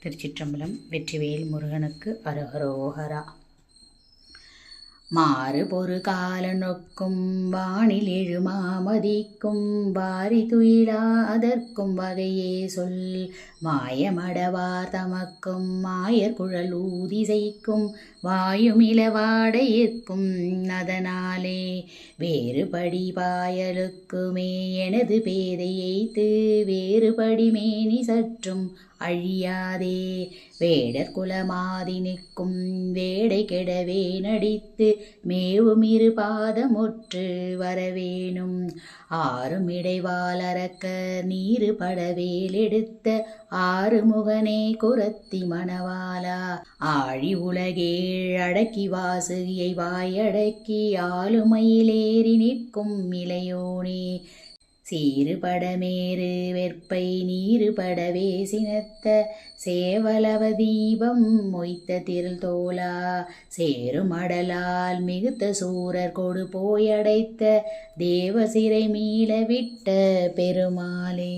திருச்சிற்றம்பலம். வெற்றிவேல் முருகனுக்கு அரஹரோஹரா. மாறு பொறு கால நொக்கும் வானில் எழுமாமதிக்கும் வாரி துயிலாதற்கும் வகையே சொல் மாயமடவார் தமக்கும் மாயர் குழல் ஊதிசைக்கும் வாயுமிளவாடையிற்கும் அதனாலே வேறுபடி பாயலுக்குமே எனது பேதையைத்து வேறுபடி மேனி சற்றும் அழியாதே வேடர் குலமாதி நிற்கும் வேடை கெடவே நடித்து மேவுமிரு பாதமுற்று வரவேணும் ஆறும் இடைவால் அரக்கர் நீரு படவேல் எடுத்த ஆறுமுகனே குரத்தி மணவாளா ஆழி உலகேழ் அடக்கி வாசுகியை வாயடக்கி ஆளுமையிலேறி நிற்கும் இளையோனே சீறுபடமேறு வெற்பை நீருபடவே சினத்த சேவலவ தீபம் மொய்த்த திரள் தோலா சேருமடலால் மிகுத்த சூரர் கொடு போயடைத்த தேவசிறை மீள விட்ட பெருமாளே.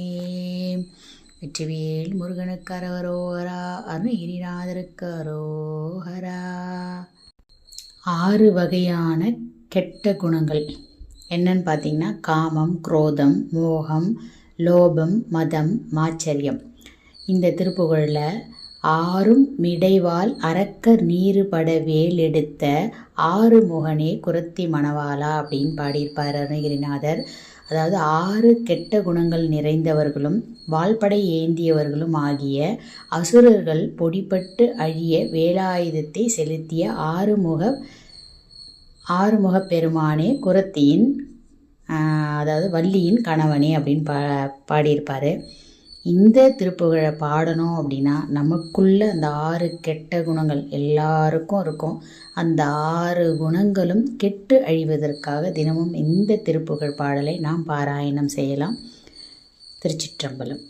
வெற்றிவேல் முருகனுக்கு அரஹரோஹரா. அருணகிரிநாதருக்கு அரோஹரா. 6 வகையான கெட்ட குணங்கள் என்னன்னு பார்த்தீங்கன்னா, காமம், குரோதம், மோகம், லோபம், மதம், மாச்சரியம். இந்த திருப்புகழில் ஆறும் மிடைவால் அரக்கர் நீருபட வேல் எடுத்த ஆறுமுகனே குரத்தி மணவாளா அப்படின்னு பாடியிருப்பார் அருணகிரிநாதர். அதாவது 6 கெட்ட குணங்கள் நிறைந்தவர்களும் வாள்படை ஏந்தியவர்களும் ஆகிய அசுரர்கள் பொடிப்பட்டு அழிய வேலாயுதத்தை செலுத்திய ஆறுமுகப் பெருமானே குரத்தியின் அதாவது வள்ளியின் கணவனே அப்படின்னு பாடியிருப்பார். இந்த திருப்புகழை பாடணும் அப்படின்னா நமக்குள்ள அந்த 6 கெட்ட குணங்கள் எல்லாருக்கும் இருக்கும். அந்த 6 குணங்களும் கெட்டு அழிவதற்காக தினமும் இந்த திருப்புகழ் பாடலை நாம் பாராயணம் செய்யலாம். திருச்சிற்றம்பலம்.